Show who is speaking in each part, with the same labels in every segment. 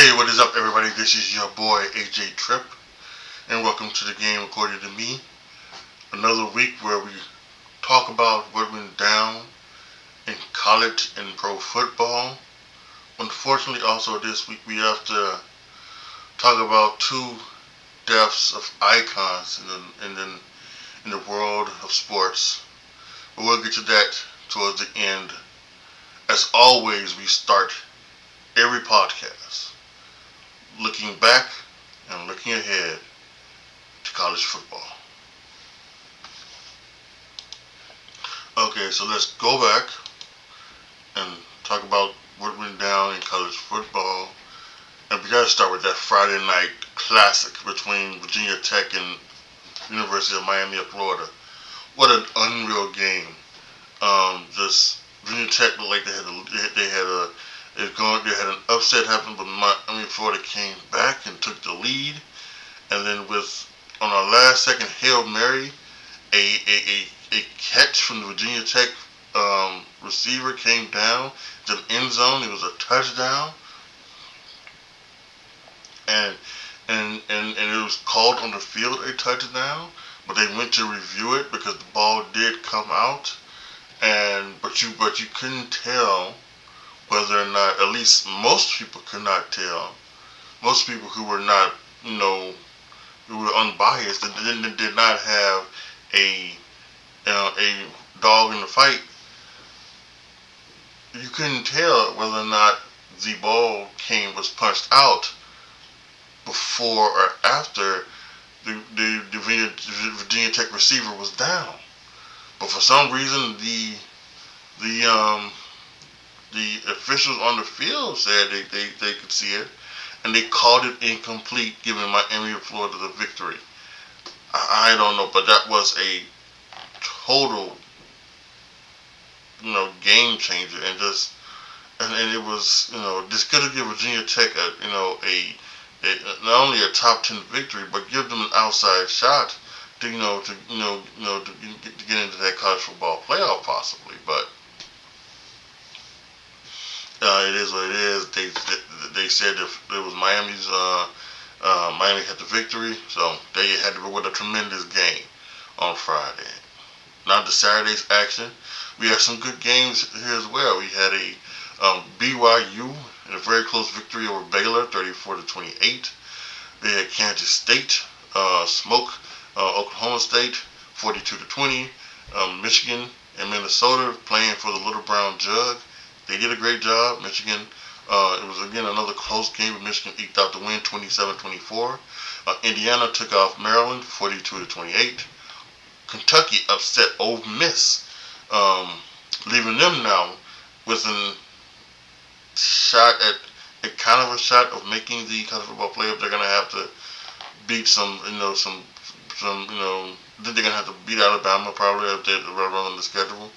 Speaker 1: Hey, what is up, everybody? This is your boy AJTRIP, and welcome to the game according to me. Another week where we talk about what went down in college and pro football. Unfortunately, also this week we have to talk about two deaths of icons in the world of sports. But we'll get to that towards the end. As always, we start every podcast looking back and looking ahead to college football. Okay, so let's go back and talk about what went down in college football. And we gotta start with that Friday night classic between Virginia Tech and University of Miami of Florida. What an unreal game. Just Virginia Tech looked like they had an upset happen, but Florida came back and took the lead. And then on our last second Hail Mary, a catch from the Virginia Tech receiver came down to the end zone. It was a touchdown, and it was called on the field a touchdown, but they went to review it because the ball did come out, but you couldn't tell whether or not, at least most people could not tell. Most people who were not, who were unbiased, that did not have a dog in the fight. You couldn't tell whether or not the ball was punched out before or after the Virginia Tech receiver was down. But for some reason, the officials on the field said they could see it, and they called it incomplete, giving Miami of Florida the victory. I don't know, but that was a total, game changer, and it was, this could have given Virginia Tech not only a top 10 victory, but give them an outside shot to get into that college football playoff possibly. But it is what it is. They said if it was Miami's, Miami had the victory, so they had to with a tremendous game on Friday. Now to Saturday's action, we had some good games here as well. We had a BYU in a very close victory over Baylor, 34-28. They had Kansas State smoke Oklahoma State, 42-20. Michigan and Minnesota playing for the Little Brown Jug. They did a great job. Michigan, it was again another close game, but Michigan eked out the win, 27-24. Indiana took off Maryland, 42-28. Kentucky upset Ole Miss, leaving them now with a shot of making the college football playoff. They're gonna have to beat then they're gonna have to beat Alabama probably if they're right on the schedule.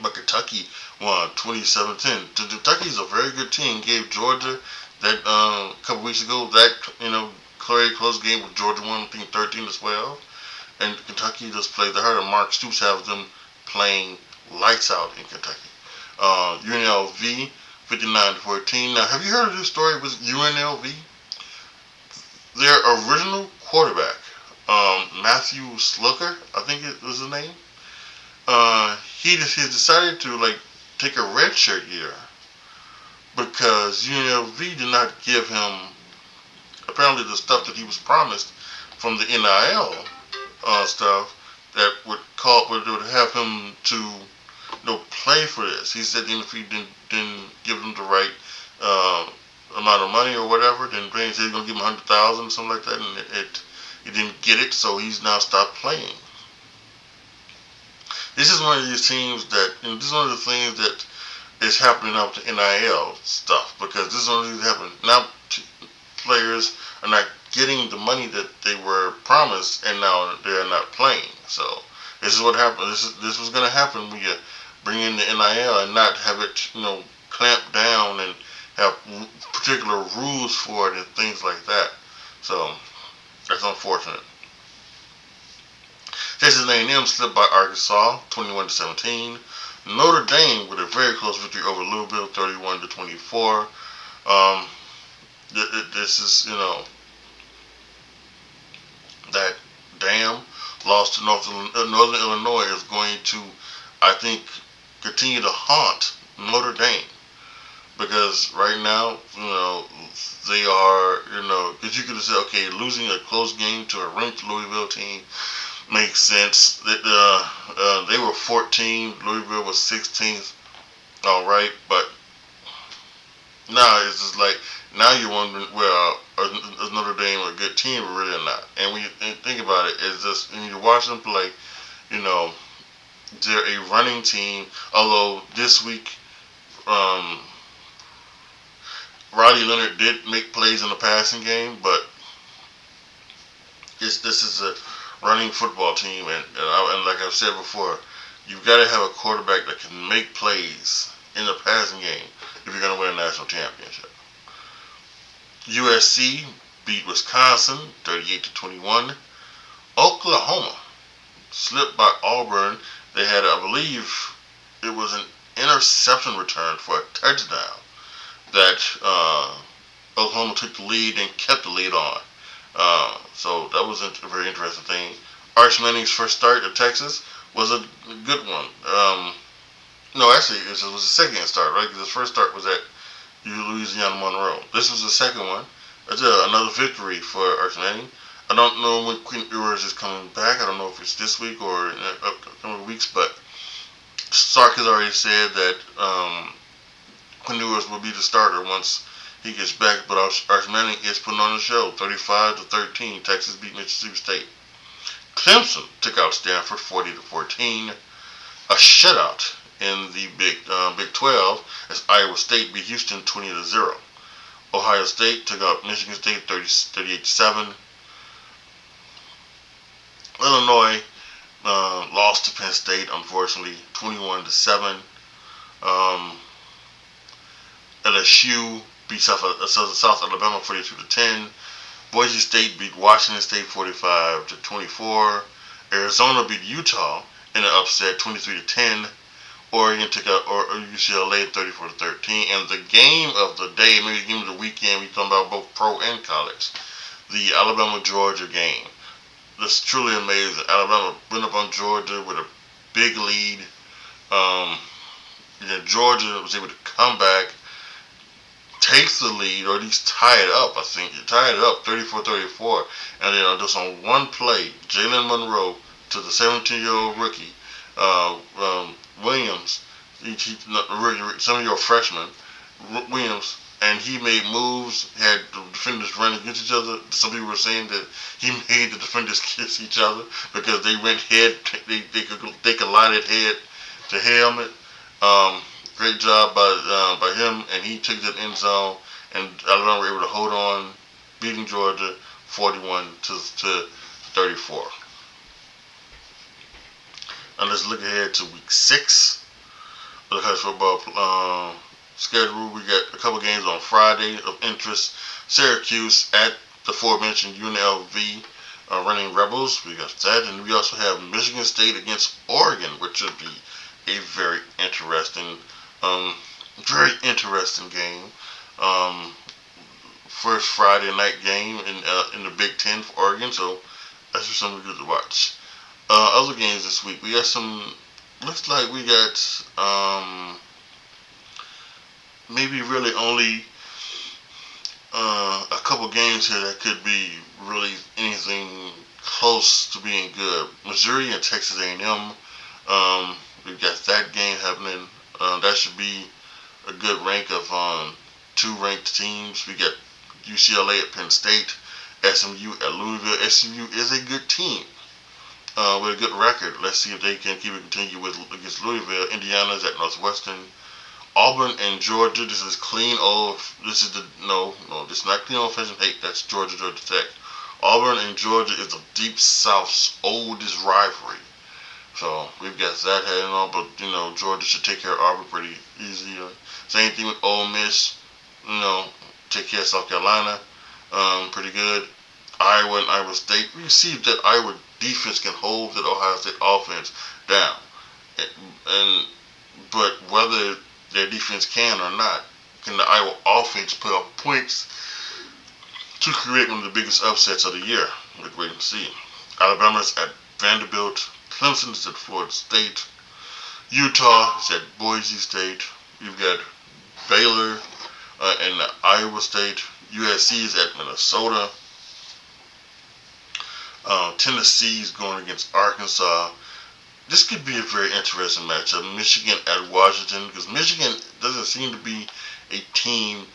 Speaker 1: But Kentucky won 27-10. Kentucky's a very good team. Gave Georgia that a couple weeks ago that very close game with Georgia won, I think 13-12. And Kentucky just played the hard. And Mark Stoops has them playing lights out in Kentucky. UNLV 59-14. Now, have you heard of this story with UNLV? Their original quarterback, Matthew Slooker, I think it was his name. He decided to take a redshirt year because UNLV did not give him apparently the stuff that he was promised from the NIL stuff that would have him to play for this. He said if he didn't give them the right amount of money or whatever, then Green said he's gonna give him $100,000 something like that, and he didn't get it, so he's now stopped playing. This is one of these teams that this is one of the things that is happening up to NIL stuff, because this is one of the things that happen now. Players are not getting the money that they were promised, and now they're not playing. So this is what happened. This was going to happen when you bring in the NIL and not have it clamped down and have particular rules for it and things like that. So that's unfortunate. Texas A&M slipped by Arkansas, 21-17. Notre Dame with a very close victory over Louisville, 31-24. Um, this is, that damn loss to Northern Illinois is going to, I think, continue to haunt Notre Dame. Because right now, they are, because you could have said, okay, losing a close game to a ranked Louisville team makes sense. They were 14, Louisville was 16th, all right, but now it's just like, now you're wondering, well, is Notre Dame a good team or really not? And when you think about it, it's just, when you watch them play, you know, they're a running team, although this week, Riley Leonard did make plays in the passing game, but this is a running football team, and like I've said before, you've got to have a quarterback that can make plays in the passing game if you're going to win a national championship. USC beat Wisconsin 38-21. Oklahoma slipped by Auburn. They had, I believe, it was an interception return for a touchdown that Oklahoma took the lead and kept the lead on. So that was a very interesting thing. Arch Manning's first start at Texas was a good one. No, actually, it was the second start, right? Because his first start was at Louisiana Monroe. This was the second one. It's another victory for Arch Manning. I don't know when Quinn Ewers is coming back. I don't know if it's this week or in the upcoming weeks, but Sark has already said that Quinn Ewers will be the starter once he gets back. But Arch Manning is putting on the show. 35-13, Texas beat Mississippi State. Clemson took out Stanford 40-14. A shutout in the Big 12 as Iowa State beat Houston 20-0. Ohio State took out Michigan State 38-7. Illinois lost to Penn State, unfortunately, 21-7. LSU beat South Alabama 42-10. Boise State beat Washington State 45-24. Arizona beat Utah in an upset 23-10. Oregon took out UCLA 34-13. And the game of the day, maybe the game of the weekend, we're talking about both pro and college, the Alabama-Georgia game. That's truly amazing. Alabama went up on Georgia with a big lead. Georgia was able to come back, takes the lead, or at least tie it up. I think you tied it up 34-34, and then just on one play, Jalen Monroe to the 17-year-old rookie Williams, some of your freshmen, Williams, and he made moves, had the defenders running against each other. Some people were saying that he made the defenders kiss each other because they went head, they collided head to helmet. Great job by him, and he took that end zone, and Alabama were able to hold on, beating Georgia 41-34. Now let's look ahead to week 6 of the college football schedule. We got a couple games on Friday of interest. Syracuse at the aforementioned UNLV running Rebels. We got that, and we also have Michigan State against Oregon, which should be a very interesting game. First Friday night game in the Big Ten for Oregon, so that's just something good to watch. Other games this week, we got some. Looks like we got maybe really only a couple games here that could be really anything close to being good. Missouri and Texas A&M. We've got that game happening. That should be a good rank of 2 ranked teams. We got UCLA at Penn State, SMU at Louisville. SMU is a good team with a good record. Let's see if they can continue against Louisville. Indiana's at Northwestern. Auburn and Georgia. This is clean old. This is this is not clean old fashioned hate. That's Georgia Tech. Auburn and Georgia is the Deep South's oldest rivalry. So we've got that heading on, but Georgia should take care of Auburn pretty easy. Same thing with Ole Miss. Take care of South Carolina. Pretty good. Iowa and Iowa State. We see that Iowa defense can hold that Ohio State offense down. And but whether their defense can or not, can the Iowa offense put up points to create one of the biggest upsets of the year? We'll wait and see. Alabama's at Vanderbilt, Clemson's at Florida State, Utah is at Boise State. You've got Baylor and Iowa State. USC is at Minnesota. Tennessee is going against Arkansas. This could be a very interesting matchup. Michigan at Washington, because Michigan doesn't seem to be a team.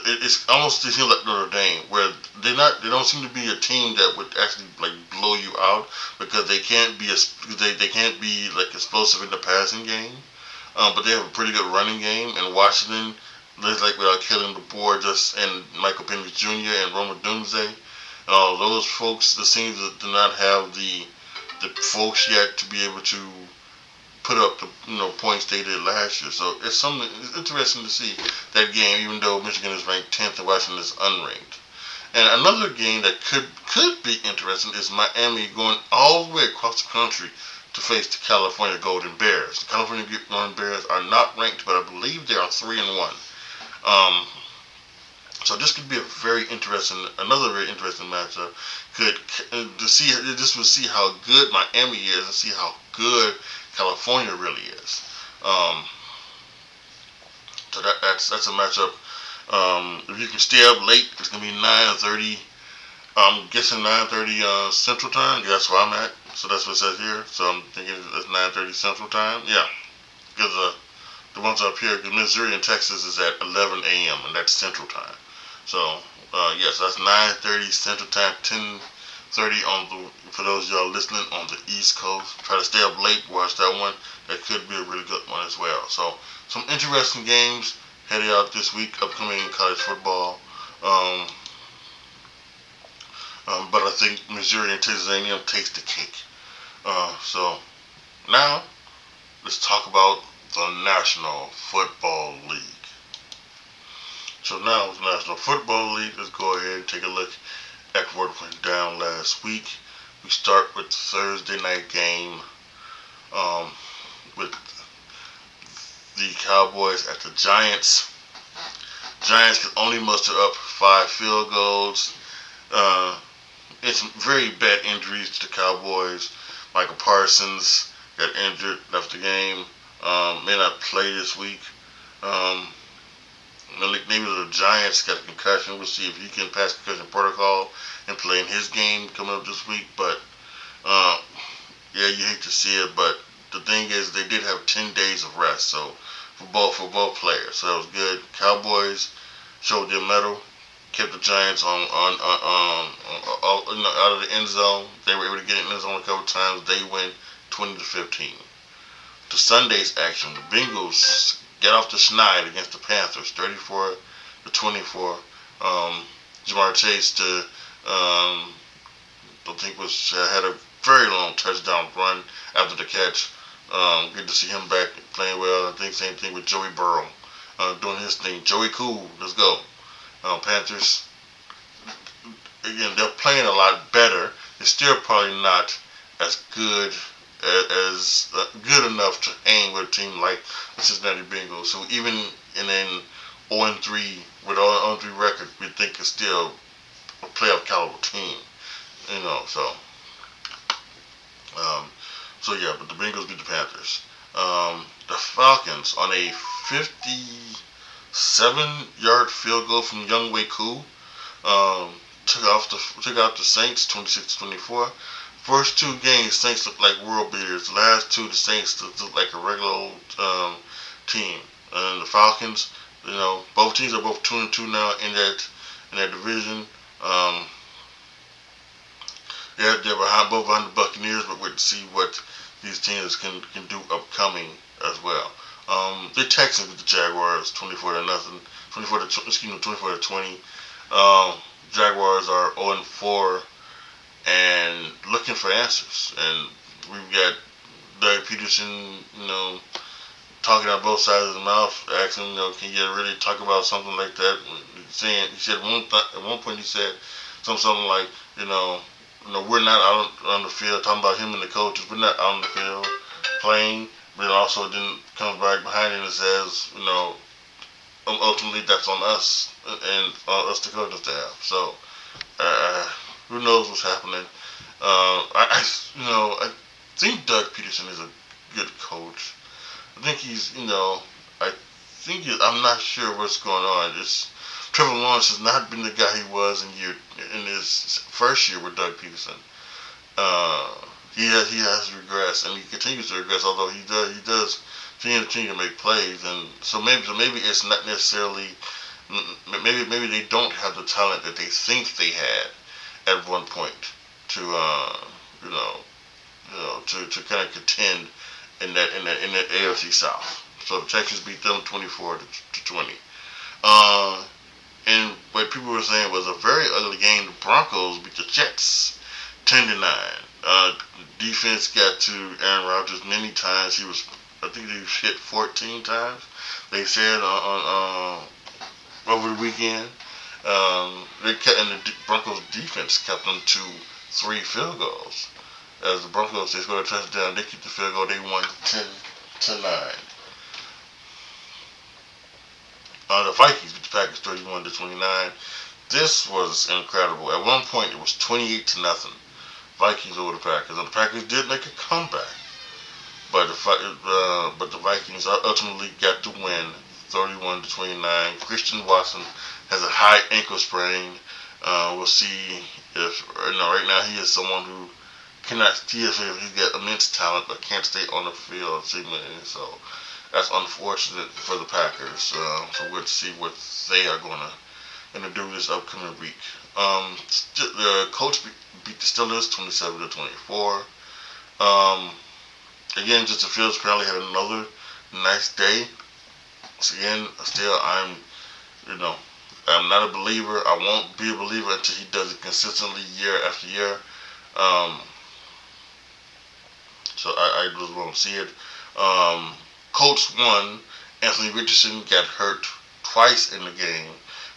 Speaker 1: It's almost seems like Notre Dame, where they don't seem to be a team that would actually like blow you out, because they can't be they can't be like explosive in the passing game. But they have a pretty good running game, and Washington looks like without killing the board, just and Michael Penix Jr. and Roma Dunze and all those folks, it seems that do not have the folks yet to be able to put up the points they did last year. So it's interesting to see that game, even though Michigan is ranked 10th and Washington is unranked. And another game that could be interesting is Miami going all the way across the country to face the California Golden Bears. The California Golden Bears are not ranked, but I believe they are 3-1. So this could be another very interesting matchup. This will see how good Miami is and see how good California really is. So that's a matchup. If you can stay up late, it's gonna be 9:30. I'm guessing 9:30 Central Time. Yeah, that's where I'm at. So that's what it says here. So I'm thinking it's 9:30 Central Time. Yeah, because the ones up here, because Missouri and Texas is at 11 a.m. and that's Central Time. So yes, that's 9:30 Central Time, 10:30 for those of y'all listening on the East Coast. Try to stay up late, watch that one. That could be a really good one as well. So some interesting games headed out this week, upcoming college football. But I think Missouri and Texas A&M takes the cake. So now let's talk about the National Football League. So now with the National Football League, let's go ahead and take a look at what went down last week. We start with the Thursday night game with the Cowboys at the Giants. Giants could only muster up 5 field goals. It's very bad injuries to the Cowboys. Michael Parsons got injured, left the game. May not play this week. Maybe the Giants got a concussion. We'll see if he can pass concussion protocol and play in his game coming up this week. But yeah, you hate to see it. But the thing is, they did have 10 days of rest, so for both players, so that was good. Cowboys showed their mettle, kept the Giants out of the end zone. They were able to get in the end zone a couple times. They win 20-15. To Sunday's action, the Bengals get off the schneid against the Panthers, 34-24. Jamar Chase had a very long touchdown run after the catch. Good to see him back playing well. I think same thing with Joey Burrow doing his thing. Joey Cool, let's go. Panthers, again, they're playing a lot better. They're still probably not as good good enough to hang with a team like the Cincinnati Bengals, who even in an 0-3 with an 0-3 record, we think is still a playoff caliber team. So yeah, but the Bengals beat the Panthers. The Falcons on a 57-yard field goal from Younghoe Koo took out the Saints 26-24. First 2 games, Saints looked like world beaters. The last 2, the Saints looked like a regular old team. And the Falcons, both teams are both 2-2 now in that division. They're both behind the Buccaneers, but we'll see what these teams can do upcoming as well. The Texans with the Jaguars 24-0, 24-20. Jaguars are 0-4 and looking for answers. And we've got Doug Peterson, talking out both sides of the mouth, asking, can you really talk about something like that? He said at one point he said something like, we're not out on the field, talking about him and the coaches, we're not out on the field playing. but it also then comes back behind it and says, ultimately that's on us and us to coach the staff. So uh, who knows what's happening? I think Doug Peterson is a good coach. I think I'm not sure what's going on. It's Trevor Lawrence has not been the guy he was in his first year with Doug Peterson. Uh, he has regressed and he continues to regress. Although he does continue to make plays, and so maybe it's not necessarily maybe they don't have the talent that they think they had at one point to you know to kind of contend in that AFC South. So the Texans beat them 24-20. Uh, and what people were saying was a very ugly game. The Broncos beat the Jets 10-9. Defense got to Aaron Rodgers many times. I think he was hit 14 times. They said over the weekend. And the Broncos defense kept them to 3 field goals. As the Broncos, they scored a touchdown, they kicked the field goal, they won 10-9. The Vikings beat the Packers 31-29. This was incredible. At one point, it was 28-0. Vikings over the Packers. And the Packers did make a comeback, but the Vikings ultimately got the win, 31-29. Christian Watson has a high ankle sprain. We'll see if right now he is someone who cannot. He's got immense talent, but can't stay on the field. So that's unfortunate for the Packers. So we'll see what they are gonna do this upcoming week. The Colts beat the Steelers 27-24. Again, Justin Fields apparently had another nice day. So again, still I'm not a believer. I won't be a believer until he does it consistently year after year. So I just won't see it. Colts won. Anthony Richardson got hurt twice in the game,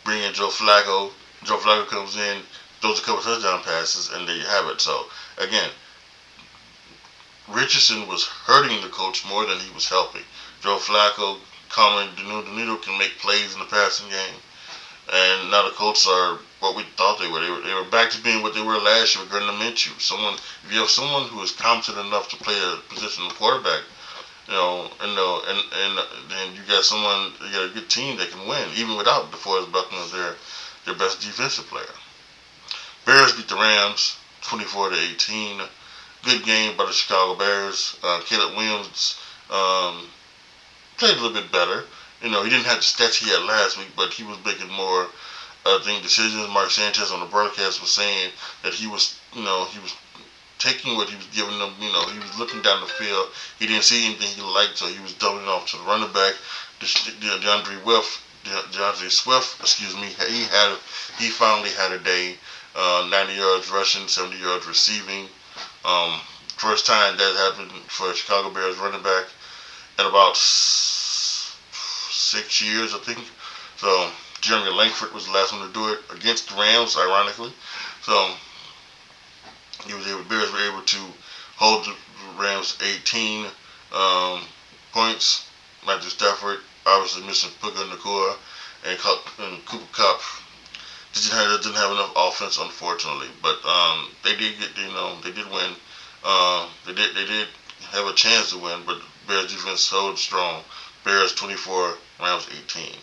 Speaker 1: bringing Joe Flacco. Joe Flacco comes in, throws a couple touchdown passes, and there you have it. So again, Richardson was hurting the Colts more than he was helping. Joe Flacco, Colin DeNudo can make plays in the passing game. And now the Colts are what we thought they were. They were back to being what they were last year with Gardner Minshew. If you have someone who is competent enough to play a position of quarterback, and then you got a good team that can win, even without DeForest Buckner as their best defensive player. Bears beat the Rams 24-18. Good game by the Chicago Bears. Caleb Williams played a little bit better. He didn't have the stats he had last week, but he was making more decisions. Mark Sanchez on the broadcast was saying that he was taking what he was giving them. He was looking down the field. He didn't see anything he liked, so he was doubling off to the running back, DeAndre Swift. Excuse me. He finally had a day. 90 yards rushing, 70 yards receiving. First time that happened for a Chicago Bears running back in about 6 years, I think. So Jeremy Langford was the last one to do it against the Rams, ironically. So Bears were able to hold the Rams 18 points. Matthew Stafford obviously missing Puka Nacua, and Cooper Kupp didn't have enough offense, unfortunately. But they did they did win. They did have a chance to win, but Bears defense held strong. Bears 24, Rams 18.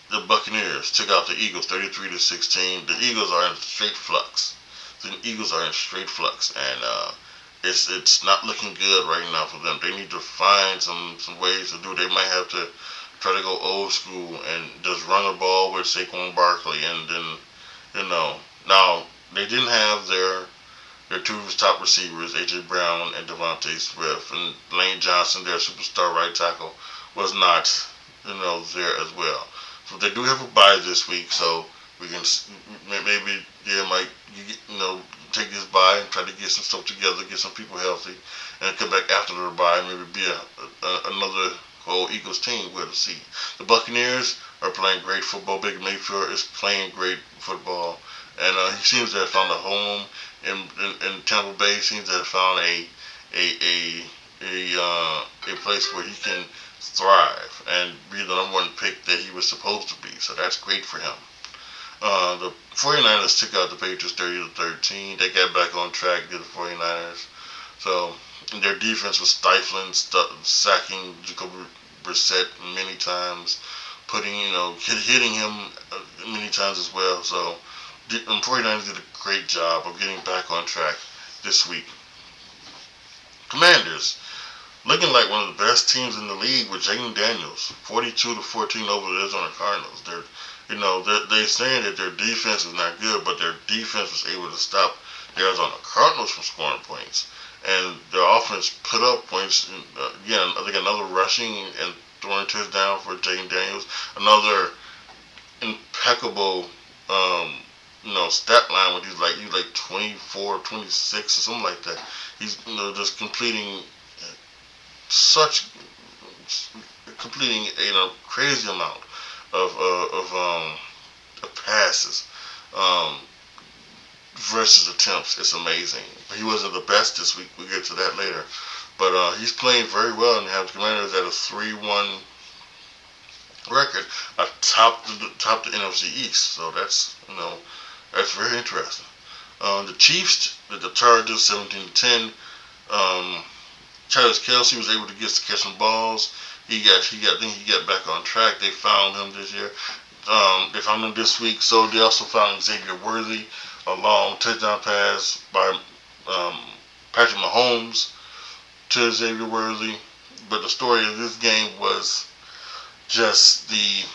Speaker 1: The Buccaneers took out the Eagles 33-16. The Eagles are in straight flux. And it's not looking good right now for them. They need to find some ways to do it. They might have to try to go old school and just run the ball with Saquon Barkley, and then now they didn't have their two top receivers, AJ Brown and Devontae Smith, and Lane Johnson, their superstar right tackle, was not there as well. So they do have a bye this week, so we can maybe they might take this bye and try to get some stuff together, get some people healthy, and come back after the bye, maybe be another whole Eagles team. We'll see. The Buccaneers are playing great football. Baker Mayfield is playing great football, and he seems to have found a home in Tampa Bay. Seems to have found a a place where he can thrive and be the number one pick that he was supposed to be. So that's great for him. The 49ers took out the Patriots 30-13. They got back on track, did the 49ers. So their defense was stifling, sacking Jacoby Brissett many times, hitting him many times as well. So the 49ers did a great job of getting back on track this week. Commanders, looking like one of the best teams in the league with Jaden Daniels, 42-14 over the Arizona Cardinals. They're saying that their defense is not good, but their defense was able to stop the Arizona Cardinals from scoring points, and their offense put up points. Again, I think another rushing and throwing touchdown for Jaden Daniels, another impeccable stat line when he's like 24, 26 or something like that. He's just such completing a crazy amount of passes versus attempts. It's amazing. He wasn't the best this week. We'll get to that later. But he's playing very well and have the Commanders at a 3-1 record atop the NFC East. So that's very interesting. The Chiefs, the Chargers, 17-10. Travis Kelce was able to catch some balls. I think he got back on track. They found him this year. They found him this week. So they also found Xavier Worthy, a long touchdown pass by Patrick Mahomes to Xavier Worthy. But the story of this game was just the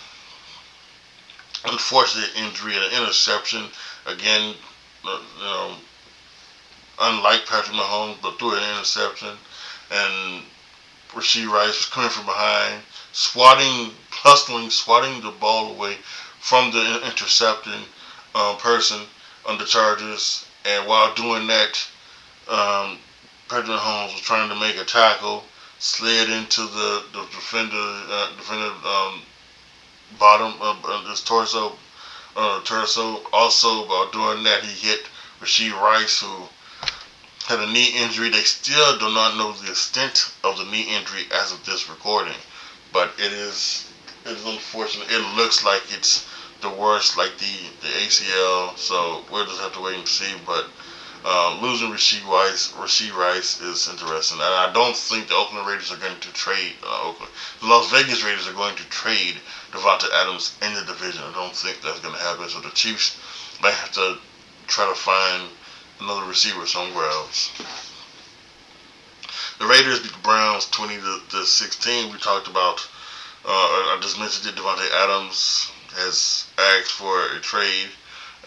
Speaker 1: unfortunate injury and an interception. Again, unlike Patrick Mahomes, but threw an interception. And Rashee Rice was coming from behind, swatting the ball away from the intercepting person on the Chargers. And while doing that, Patrick Mahomes was trying to make a tackle, slid into the defender bottom of his torso. Also, while doing that, he hit Rashee Rice, who had a knee injury. They still do not know the extent of the knee injury as of this recording, but it is unfortunate. It looks like it's the worst, like the ACL. So we'll just have to wait and see. But losing Rashee Rice is interesting, and I don't think the Oakland Raiders are going to trade Oakland. The Las Vegas Raiders are going to trade Devontae Adams in the division. I don't think that's going to happen. So the Chiefs might have to try to find another receiver somewhere else. The Raiders beat the Browns 20-16. We talked about. I just mentioned that Devontae Adams has asked for a trade,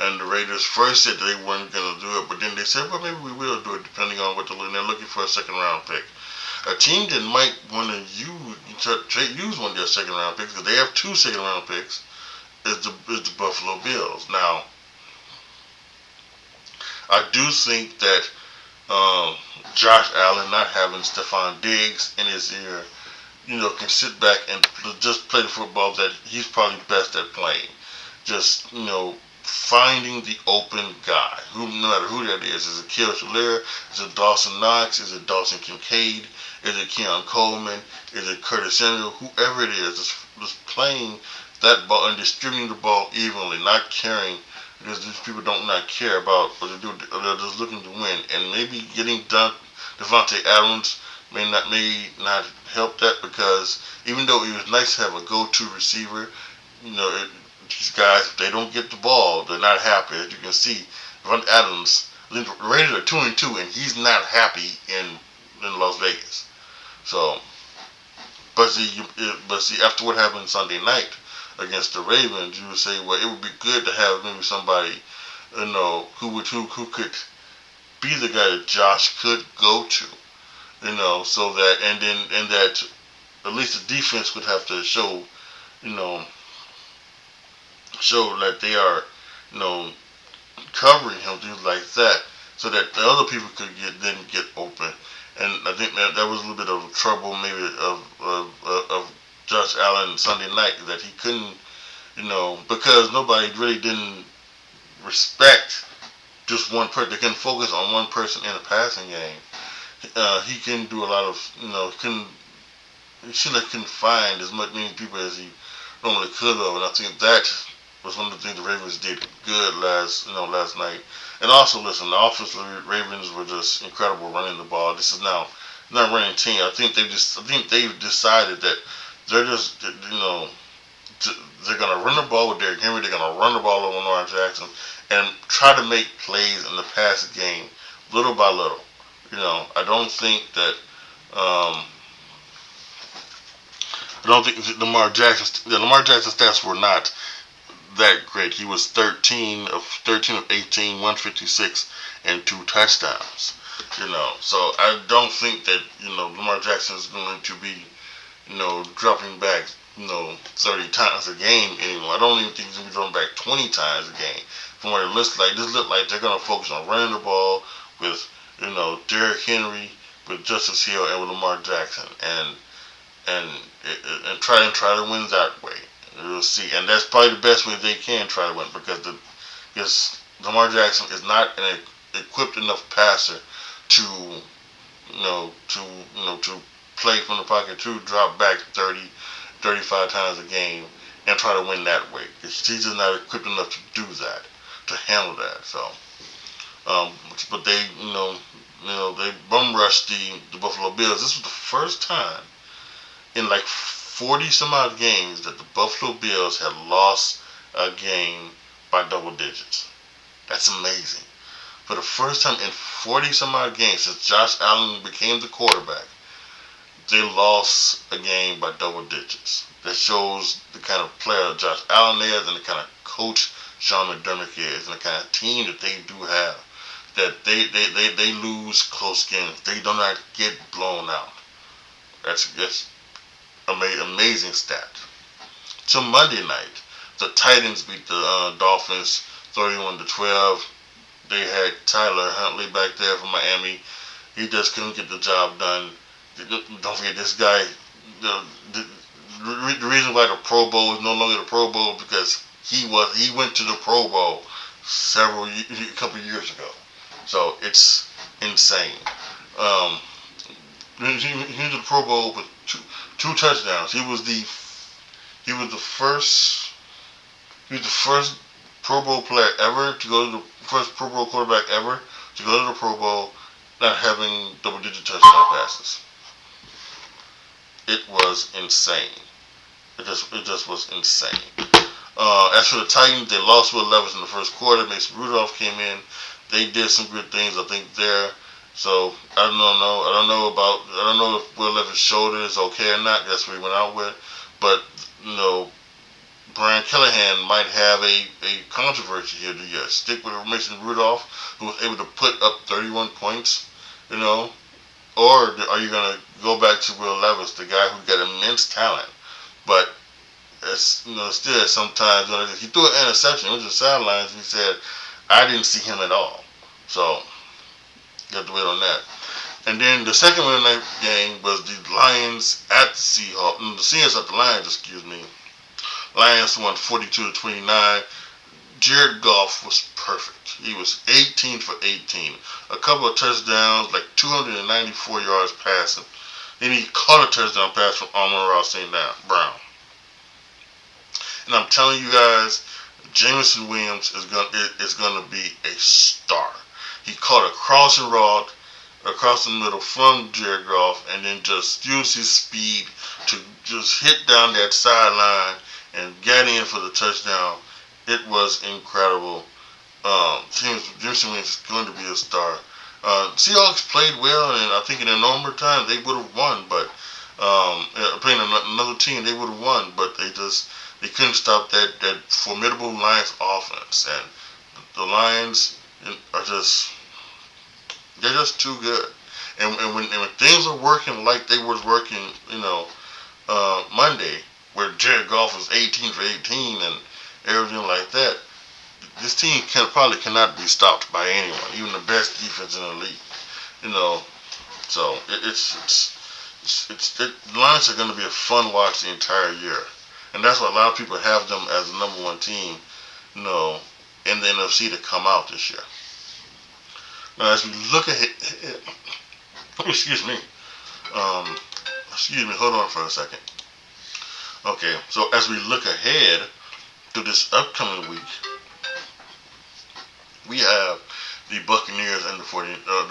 Speaker 1: and the Raiders first said they weren't going to do it, but then they said, well, maybe we will do it depending on what they're looking. They're looking for a second-round pick. A team that might want to use one of their second-round picks, because they have 2 second-round picks, is the Buffalo Bills. Now, I do think that Josh Allen not having Stephon Diggs in his ear, can sit back and just play the football that he's probably best at playing. Just, finding the open guy, no matter who that is. Is it Kill Shalir? Is it Dawson Knox? Is it Dawson Kincaid? Is it Keon Coleman? Is it Curtis Samuel? Whoever it is, just playing that ball and distributing the ball evenly, not caring. Because these people don't not care about what they do. They're just looking to win. And maybe getting Devontae Adams may not help that, because even though it was nice to have a go-to receiver, these guys, if they don't get the ball, they're not happy. As you can see, Devontae Adams, the Raiders are 2-2, and he's not happy in Las Vegas. So, but see, after what happened Sunday night against the Ravens, you would say, well, it would be good to have maybe somebody, who could be the guy that Josh could go to, so that and that at least the defense would have to show that they are, covering him, things like that, so that the other people could get open. And I think that was a little bit of trouble, maybe of Josh Allen Sunday night, that he couldn't, because nobody really didn't respect just one person. They couldn't focus on one person in a passing game. he can do a lot of, he seemed like he couldn't find as many people as he normally could have, and I think that was one of the things the Ravens did good last night. And also, listen, the offensive Ravens were just incredible running the ball. This is now not running team. I think they've decided that they're just, they're gonna run the ball with Derrick Henry. They're gonna run the ball over Lamar Jackson and try to make plays in the pass game little by little. I don't think that. I don't think the Lamar Jackson stats were not that great. He was 13 of 18, 156, and 2 touchdowns. So I don't think that Lamar Jackson is going to be dropping back 30 times a game anymore. I don't even think he's going to be dropping back 20 times a game. From what it looks like, this look like they're going to focus on running the ball with Derrick Henry, with Justice Hill, and with Lamar Jackson, and try to win that way. We'll see, and that's probably the best way they can try to win because Lamar Jackson is not an equipped enough passer to to play from the pocket, to drop back 30, 35 times a game and try to win that way. He's just not equipped enough to do that, to handle that. So, but they they bum rushed the Buffalo Bills. This was the first time in like 40 some odd games that the Buffalo Bills had lost a game by double digits. That's amazing. For the first time in 40 some odd games since Josh Allen became the quarterback, they lost a game by double digits. That shows the kind of player Josh Allen is and the kind of coach Sean McDermott is and the kind of team that they do have. That they lose close games. They do not get blown out. That's amazing stat. So Monday night, the Titans beat the Dolphins 31-12. They had Tyler Huntley back there from Miami. He just couldn't get the job done. Don't forget this guy. The reason why the Pro Bowl is no longer the Pro Bowl because he went to the Pro Bowl a couple of years ago. So it's insane. He went to the Pro Bowl with two touchdowns. He was the first Pro Bowl player ever to go to the first Pro Bowl quarterback ever to go to the Pro Bowl not having double-digit touchdown passes. It was insane. It just was insane. As for the Titans, they lost Will Levis in the first quarter. Mason Rudolph came in. They did some good things, I think, there. So I don't know if Will Levis' shoulder is okay or not. That's what he went out with. But Brian Callahan might have a controversy here. Do you stick with Mason Rudolph, who was able to put up 31 points, or are you going to go back to Will Levis, the guy who got immense talent, but still sometimes he threw an interception. It was the sidelines, and he said, "I didn't see him at all." So you have to wait on that. And then the second Monday night game was the Lions at the Seahawks. The Seahawks at the Lions, excuse me. Lions won 42-29. Jared Goff was perfect. He was 18 for 18. A couple of touchdowns, like 294 yards passing. Then he caught a touchdown pass from Amon-Ra St. Brown. And I'm telling you guys, Jameson Williams is going to be a star. He caught a crossing route across the middle from Jared Goff and then just used his speed to just hit down that sideline and get in for the touchdown. It was incredible. Jameson Williams is going to be a star. Seahawks played well, and I think in a normal time they would have won, but playing another team they would have won, but they couldn't stop that formidable Lions offense, and the Lions are they're just too good. And when things are working like they were working, Monday, where Jared Goff was 18 for 18 and everything like that, this team probably cannot be stopped by anyone, even the best defense in the league. So the Lions are going to be a fun watch the entire year, and that's why a lot of people have them as the number one team, in the NFC to come out this year. Now, as we look ahead Excuse me. Um, excuse me. Hold on for a second. Okay, so as we look ahead to this upcoming week, we have the Buccaneers and the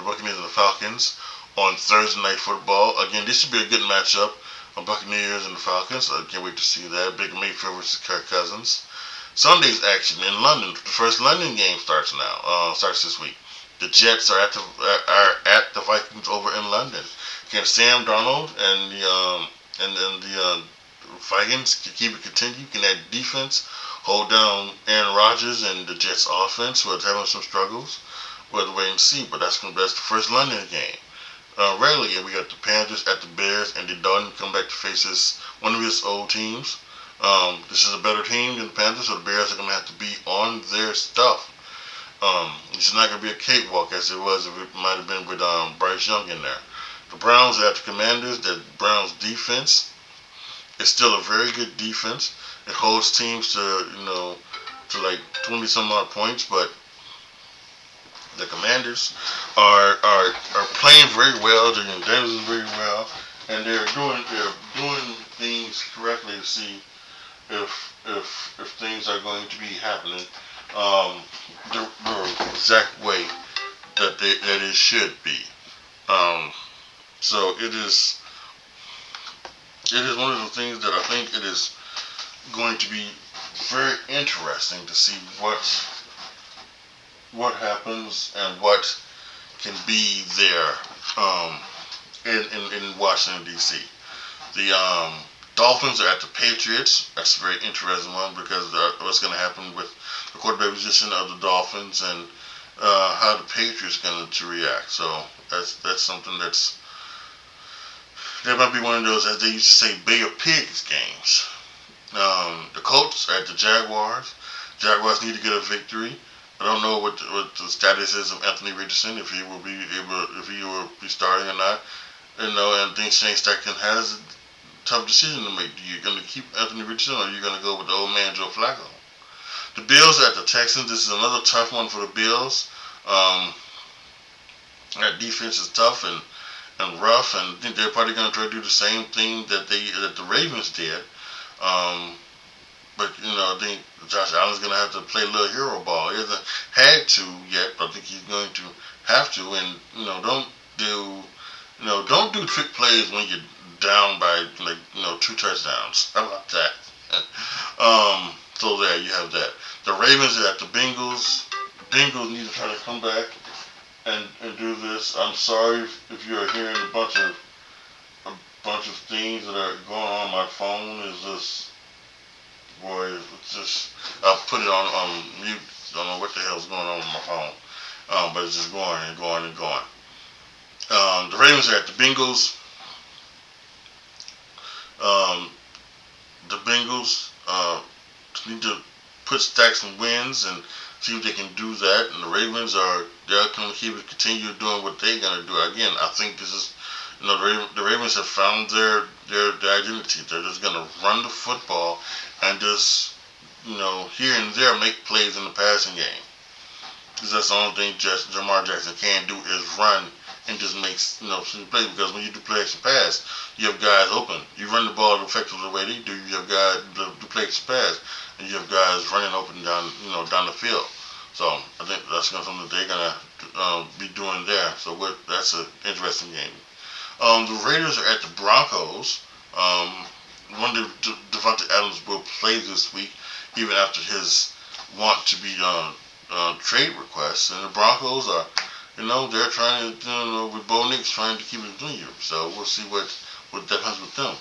Speaker 1: Buccaneers and the Falcons on Thursday Night Football. Again, this should be a good matchup. Buccaneers and the Falcons. I can't wait to see that. Baker Mayfield versus Kirk Cousins. Sunday's action in London. The first London game starts now. Starts this week. The Jets are at the Vikings over in London. Can Sam Darnold and the Vikings keep it continue? Can that defense hold down Aaron Rodgers and the Jets offense with having some struggles? We'll have to wait and see. But that's the first London game. Rarely, we got the Panthers at the Bears, and the Dalton come back to face one of his old teams. This is a better team than the Panthers, so the Bears are going to have to be on their stuff. It's not going to be a cakewalk as it was if it might have been with Bryce Young in there. The Browns are at the Commanders. The Browns defense is still a very good defense. It holds teams to like 20 some odd points, but the Commanders are playing very well. They're doing very well, and they're doing things correctly to see if things are going to be happening the exact way that it should be. So it is one of the things that I think it is going to be very interesting to see what happens and what can be there in Washington D.C. The Dolphins are at the Patriots. That's a very interesting one because what's going to happen with the quarterback position of the Dolphins and how the Patriots are going to react. So that's something that might be one of those, as they used to say, bigger pigs games. The Colts are at the Jaguars. Jaguars need to get a victory. I don't know what the status is of Anthony Richardson, if he will be starting or not. And things Shane Steichen has a tough decision to make. Are you going to keep Anthony Richardson, or are you going to go with the old man Joe Flacco? The Bills are at the Texans. This is another tough one for the Bills. That defense is tough and rough, and I think they're probably going to try to do the same thing that the Ravens did. But I think Josh Allen's going to have to play a little hero ball. He hasn't had to yet, but I think he's going to have to. And don't do trick plays when you're down by 2 touchdowns. How about that? So there you have that. The Ravens are at the Bengals. Bengals need to try to come back and do this. I'm sorry if you're hearing a bunch of things that are going on. My phone is just, boy, it's just, I'll put it on mute. Don't know what the hell's going on with my phone. But it's just going and going and going. The Ravens are at the Bengals. The Bengals need to put stacks and wins and see if they can do that. And the Ravens they're going to continue doing what they're going to do. Again, I think this is, the Ravens have found their identity. They're just going to run the football and just, here and there make plays in the passing game. Because that's the only thing Jamar Jackson can do is run and just make some plays. Because when you do play action pass, you have guys open. You run the ball effectively the way they do. You have guys do play action pass, and you have guys running open down the field. So I think that's something that they're gonna be doing there. So that's an interesting game. The Raiders are at the Broncos. One of Devontae Adams will play this week, even after his want to be trade requests. And the Broncos are, they're trying to, with Bo Nix trying to keep it junior. So we'll see what happens with them.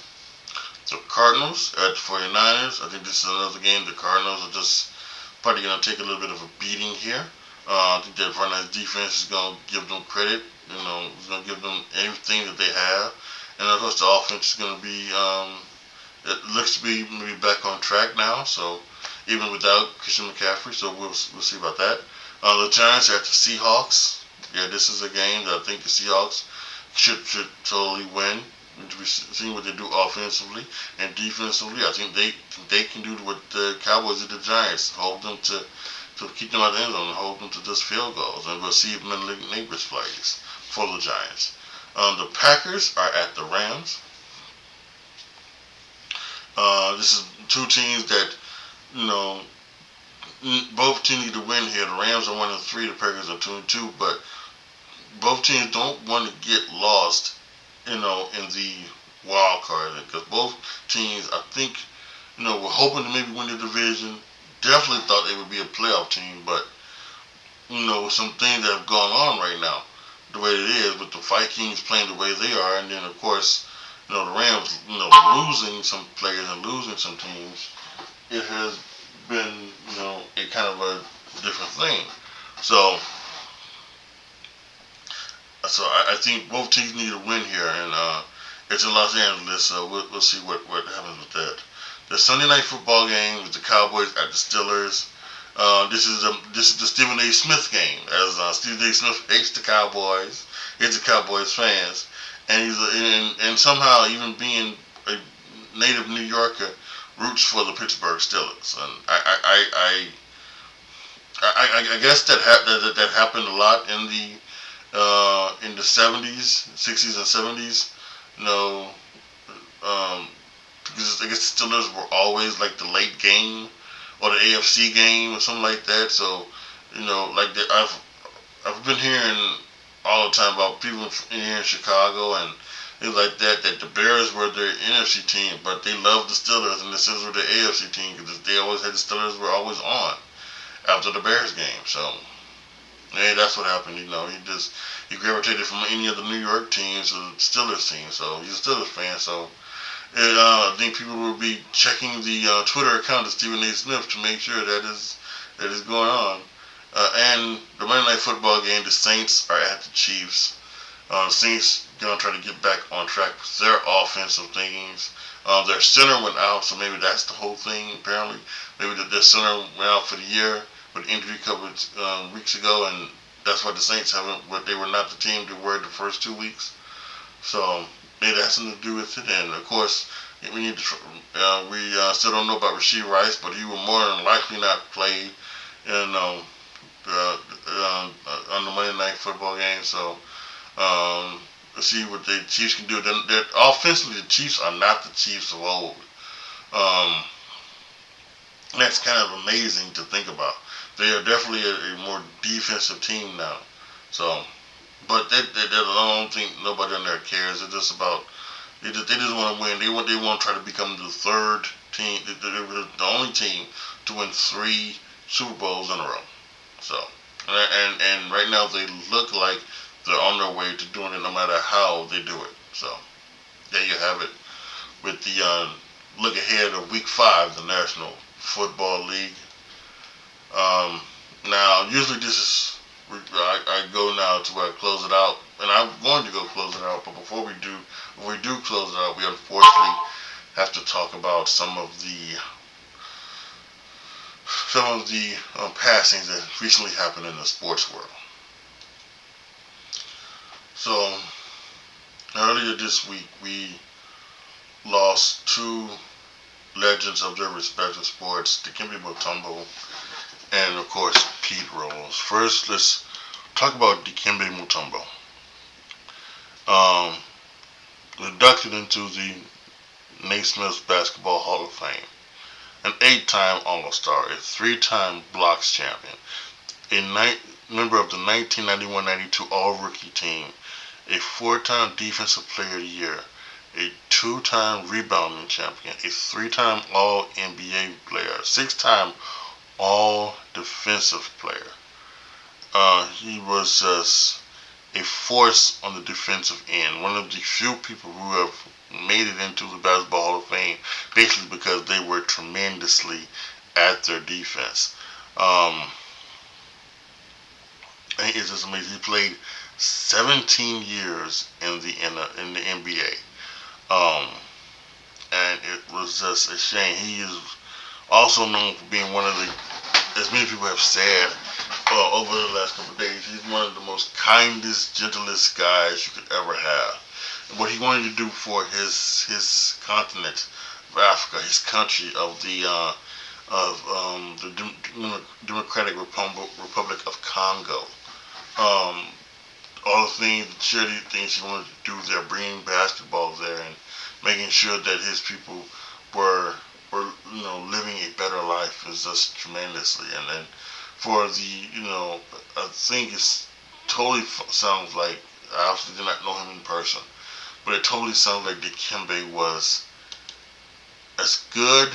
Speaker 1: The Cardinals at the 49ers. I think this is another game. The Cardinals are just probably going to take a little bit of a beating here. I think that Fernandez defense is going to give them credit. It's going to give them everything that they have. And of course, the offense is going to be, it looks to be maybe back on track now. So even without Christian McCaffrey, so we'll see about that. The Giants are at the Seahawks. Yeah, this is a game that I think the Seahawks should totally win. We've seen what they do offensively and defensively. I think they can do what the Cowboys did to the Giants, hold them to keep them out of the end zone and hold them to just field goals. And we'll see if Neighbors plays for the Giants. The Packers are at the Rams. This is two teams that, you know, both teams need to win here. The Rams are 1-3, the Packers are 2-2, but both teams don't want to get lost, in the wild card, because both teams, I think, were hoping to maybe win the division. Definitely thought they would be a playoff team, but with some things that have gone on right now, the way it is, with the Vikings playing the way they are, and then of course, the Rams, losing some players and losing some teams, it has been, a kind of a different thing. So, I think both teams need a win here, and it's in Los Angeles, so we'll see what happens with that. The Sunday night football game with the Cowboys at the Steelers. This is the Stephen A. Smith game, as Stephen A. Smith hates the Cowboys, hates the Cowboys fans, and and somehow, even being a native New Yorker, roots for the Pittsburgh Steelers. And I guess that happened a lot in the 70s, 60s, and 70s. You know, because I guess the Steelers were always like the late game or the AFC game or something like that. So, like I've been hearing all the time about people here in Chicago and things like that, that the Bears were their NFC team, but they loved the Steelers, and the Steelers were their AFC team because they always had the Steelers were always on after the Bears game. So, hey, that's what happened. He gravitated from any of the New York teams to the Steelers team. So he's a Steelers fan. So I think people will be checking the Twitter account of Stephen A. Smith to make sure that is going on. And the Monday Night Football game, the Saints are at the Chiefs. The Saints gonna try to get back on track with their offensive thinkings. Their center went out, so maybe that's the whole thing. Apparently, maybe their center went out for the year with injury covered weeks ago, and that's why the Saints haven't. But they were not the team they were the first 2 weeks. So maybe that has something to do with it. And of course, we still don't know about Rashee Rice, but he will more than likely not play on the Monday Night Football game. So let's see what the Chiefs can do. Then offensively, the Chiefs are not the Chiefs of old. Um, that's kind of amazing to think about. They are definitely a more defensive team now. So, but they don't think nobody on there cares. It's just about they just want to win. They want to try to become the third team, the only team to win 3 Super Bowls in a row. So, and right now they look like they're on their way to doing it, no matter how they do it. So, there you have it with the look ahead of Week 5, the National Football League. Now, usually this is I go now to where I close it out, and I'm going to go close it out. But before we do close it out, we unfortunately have to talk about some of the passings that recently happened in the sports world. So earlier this week, we lost 2 legends of their respective sports, Dikembe Mutombo and of course Pete Rose. First, let's talk about Dikembe Mutombo. Inducted into the Naismith Basketball Hall of Fame, an 8-time All-Star, a 3-time blocks champion, a member of the 1991-92 All-Rookie team, a 4-time Defensive Player of the Year, a 2-time rebounding champion, a 3-time All-NBA player, a 6-time All-Defensive player. He was just a force on the defensive end. One of the few people who have made it into the Basketball Hall of Fame, basically because they were tremendously at their defense. It's just amazing. He played 17 years in the NBA. And it was just a shame. He is also known for being one of the, as many people have said over the last couple of days, he's one of the most kindest, gentlest guys you could ever have. And what he wanted to do for his continent of Africa, his country of the Democratic Republic of Congo. all the things, the charity things he wanted to do there, bringing basketball there, and making sure that his people were living a better life is just tremendously. And then for the I think it's totally sounds like, I obviously did not know him in person, but it totally sounds like Dikembe was as good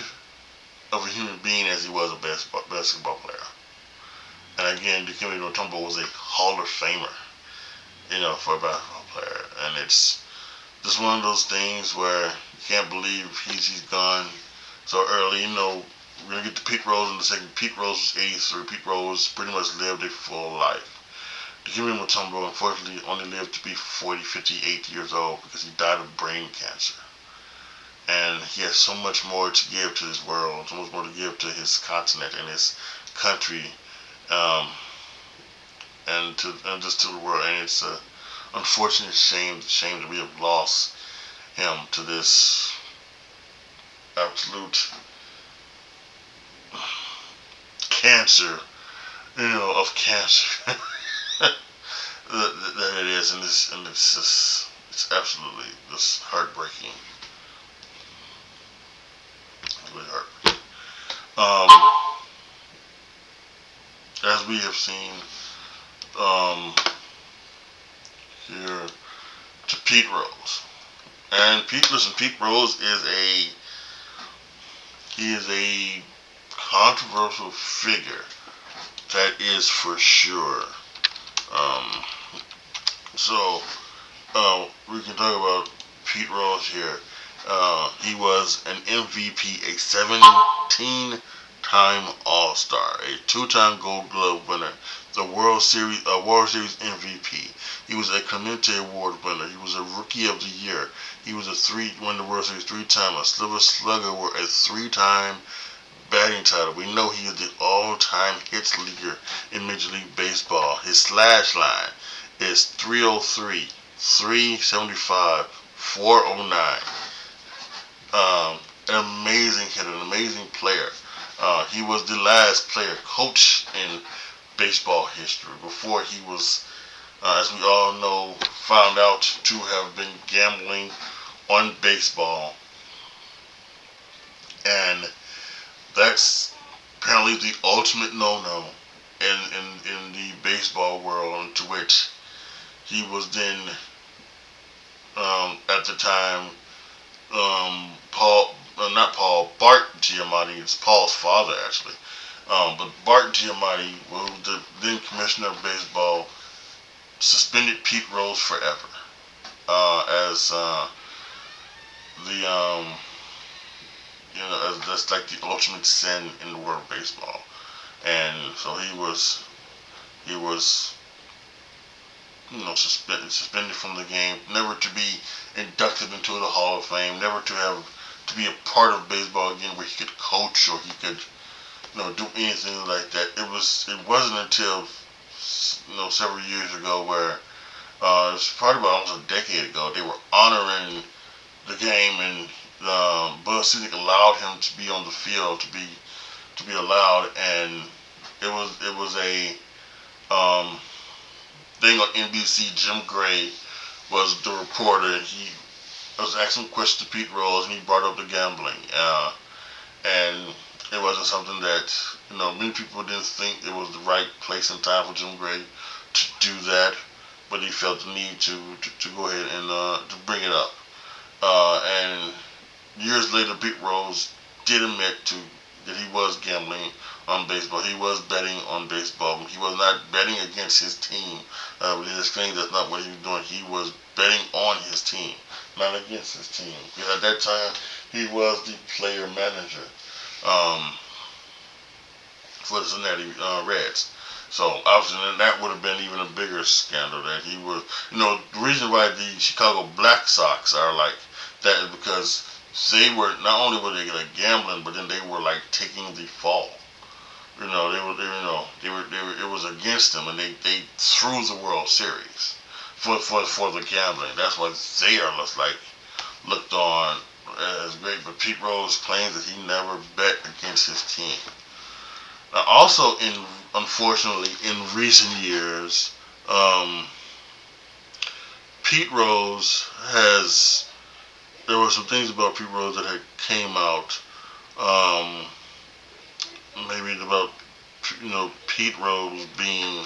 Speaker 1: of a human being as he was a basketball player. And again, Dikembe Mutombo was a Hall of Famer, for a basketball player. And it's just one of those things where you can't believe he's gone so early. We're going to get to Pete Rose in a second. Pete Rose was 83. Pete Rose pretty much lived a full life. Dikembe Mutombo unfortunately only lived to be 40, 58 years old because he died of brain cancer. And he has so much more to give to this world, so much more to give to his continent and his country, um, and just to the world. And it's a unfortunate shame that we have lost him to this absolute cancer, of cancer that it is, and it's absolutely just heartbreaking. Really heartbreaking. As we have seen, here to Pete Rose, and Pete Rose is a controversial figure, that is for sure. Um, so we can talk about Pete Rose here. He was an MVP, a 17-time All-Star, a 2-time Gold Glove winner, the World Series MVP. He was a Clemente Award winner. He was a Rookie of the Year. He was won the World Series 3 times, a Silver Slugger, or a 3-time batting title. We know he is the all-time hits leader in Major League Baseball. His slash line is 303, 375, 409. An amazing hitter, an amazing player. He was the last player coach in baseball history before he was, as we all know, found out to have been gambling on baseball. And that's apparently the ultimate no-no in the baseball world, into which he was then, at the time, Bart Giamatti. It's Paul's father, actually. But Bart Giamatti, who was the then commissioner of baseball, suspended Pete Rose forever, as the as that's like the ultimate sin in the world of baseball. And so he was suspended from the game, never to be inducted into the Hall of Fame, never to be a part of baseball again, where he could coach or he could do anything like that. It wasn't until several years ago, where it was probably about almost a decade ago, they were honoring the game, and Bud Selig allowed him to be on the field, to be allowed. And it was a thing on NBC. Jim Gray was the reporter. He was asking questions to Pete Rose, and he brought up the gambling. And it wasn't something that many people didn't think it was the right place and time for Jim Gray to do that, but he felt the need to go ahead and to bring it up. And years later, Pete Rose did admit that he was gambling on baseball. He was betting on baseball. He was not betting against his team. But he explained that's not what he was doing. He was betting on his team, not against his team. Because at that time, he was the player manager for the Cincinnati Reds. So obviously that would have been even a bigger scandal, that he was, the reason why the Chicago Black Sox are like that is because they were, not only were they like gambling, but then they were like taking the fall. They were, it was against them, and they threw the World Series for the gambling. That's why they are just like looked on as great. But Pete Rose claims that he never bet against his team. Now, also, unfortunately, in recent years, Pete Rose has. There were some things about Pete Rose that had came out. Um, Maybe about Pete Rose being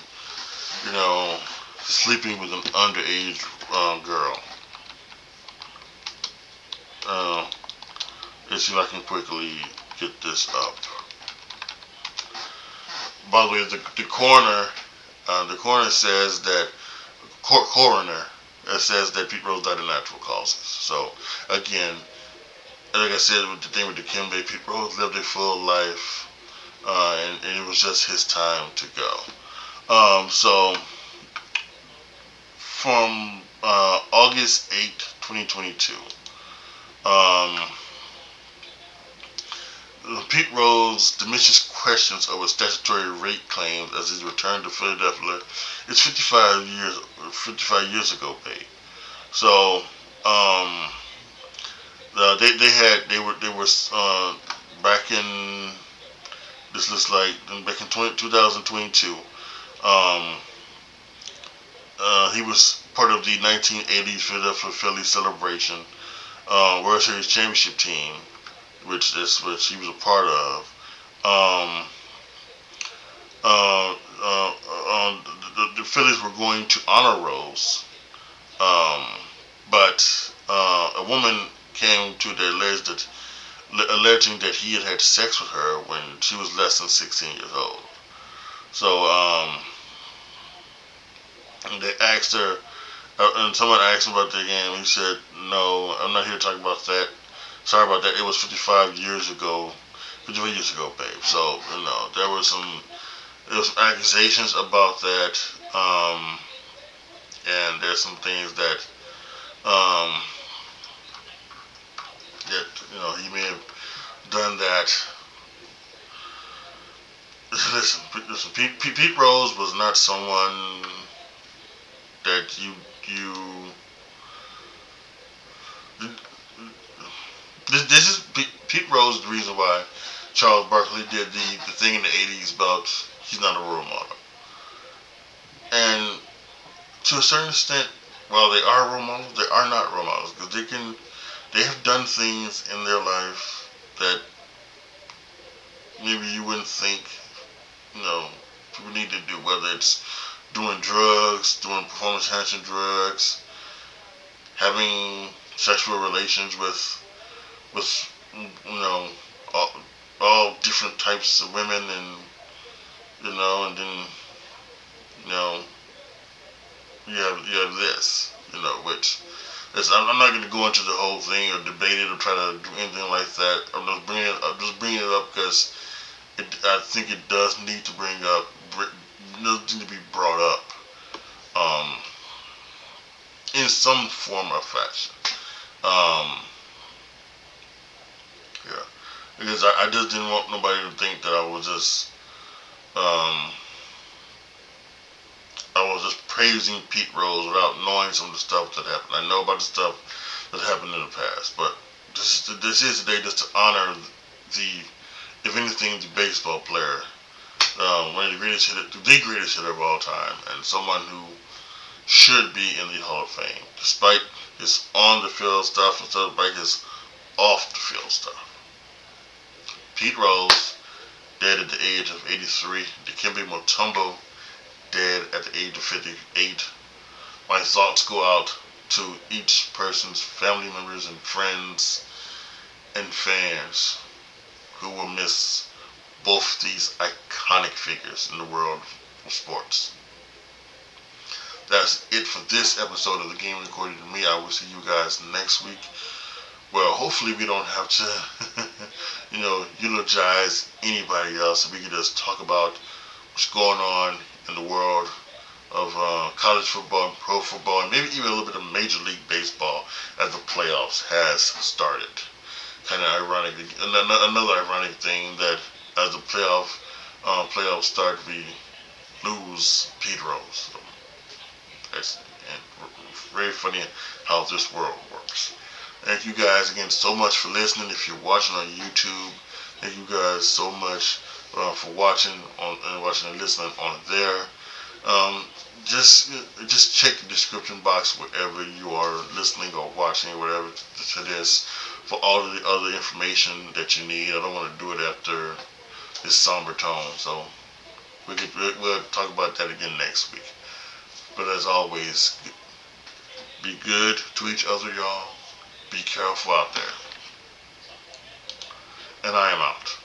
Speaker 1: sleeping with an underage girl. Uh, let's see if I can quickly get this up. By the way, the coroner says that coroner says that Pete Rose died of natural causes. So again, like I said, with the thing with the Kimbe, Pete Rose lived a full life, and it was just his time to go. So from August 8th, 2022, um, Pete Rose dismisses questions over statutory rape claims as he returned to Philadelphia. It's 55 years ago, babe. So, they were back in this looks like back in 2022. Um, he was part of the 1980s Philadelphia Phillies celebration World Series championship team, which he was a part of. Um, the Phillies were going to honor Rose, but a woman came to the alleging that he had sex with her when she was less than 16 years old. So they asked her, and someone asked him about the game. He said, "No, I'm not here to talk about that. Sorry about that. It was 55 years ago, babe." So there was some accusations about that, and there's some things that he may have done that. Listen, Pete Rose was not someone that you. This is Pete Rose is the reason why Charles Barkley did the thing in the 80s about he's not a role model. And to a certain extent, while they are role models, they are not role models because they have done things in their life that maybe you wouldn't think people need to do, whether it's doing drugs, doing performance enhancing drugs, having sexual relations with all different types of women, and and then you have this, which I'm not going to go into the whole thing or debate it or try to do anything like that. I'm just bringing it up because I think it does need to does need to be brought up in some form or fashion. Yeah, because I just didn't want nobody to think that I was just praising Pete Rose without knowing some of the stuff that happened. I know about the stuff that happened in the past, but this is the day just to honor if anything, the baseball player, one of the greatest hitter of all time, and someone who should be in the Hall of Fame, despite his on the field stuff and stuff like his off the field stuff. Pete Rose, dead at the age of 83. Dikembe Mutombo, dead at the age of 58. My thoughts go out to each person's family members and friends and fans who will miss both these iconic figures in the world of sports. That's it for this episode of the Game Recorded to Me. I will see you guys next week. Well, hopefully we don't have to, eulogize anybody else. We can just talk about what's going on in the world of college football and pro football, and maybe even a little bit of Major League Baseball as the playoffs has started. Kind of ironic. Another ironic thing that as the playoffs start, we lose Pete Rose. So that's very funny how this world works. Thank you guys again so much for listening. If you're watching on YouTube, thank you guys so much for watching and listening on there. just check the description box wherever you are listening or watching or whatever to this for all of the other information that you need. I don't want to do it after this somber tone, so we'll talk about that again next week. But as always, be good to each other, y'all. Be careful out there. And I am out.